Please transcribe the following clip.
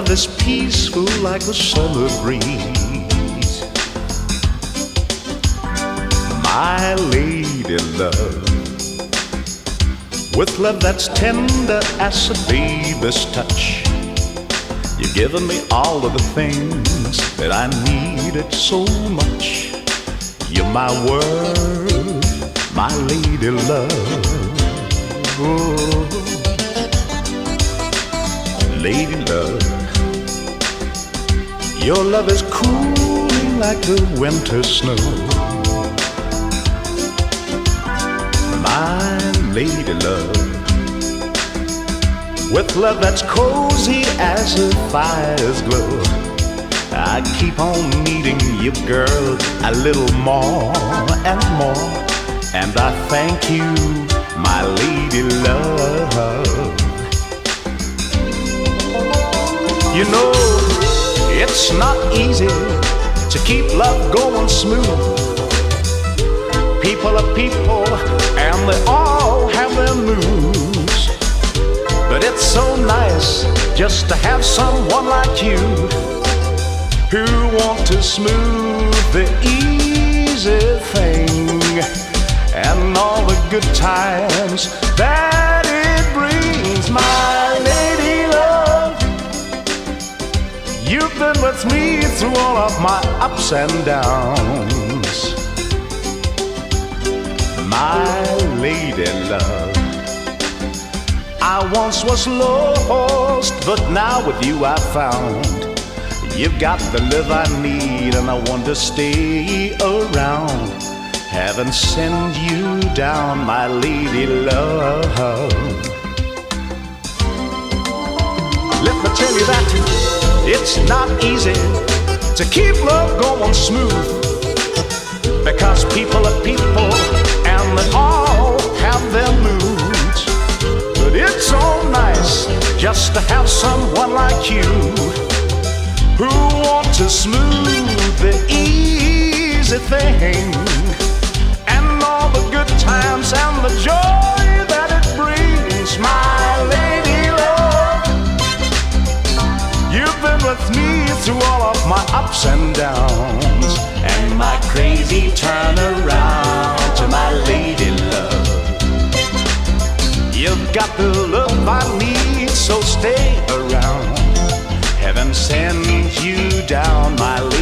love is peaceful like the summer breeze. My lady love, with love that's tender as a baby's touch. You've given me all of the things that I needed so much. You're my world, my lady love. Oh, lady love, your love is cooling like the winter snow. My lady love, with love that's cozy as the fire's glow. I keep on needing you, girl, a little more and more. And I thank you, my lady love. You know, it's not easy to keep love going smooth. People are people, and they all have their moods. But it's so nice just to have someone like you, who want to smooth the easy thing, and all the good times that it brings. My lady love, you've been with me through all of my ups and downs. My lady love, I once was lost, but now with you I found. You've got the love I need, and I want to stay around. Heaven send you down, my lady love. Let me tell you that it's not easy to keep love going smooth, because people are people, and they all have their moods. But it's so nice just to have someone like you, who want to smooth the easy thing, and all the good times and the joy that it brings. My lady love, you've been with me through all of my ups and downs, and my crazy turnaround to my lady love. You've got the love I need, so stay around. Heaven send you down, my lady.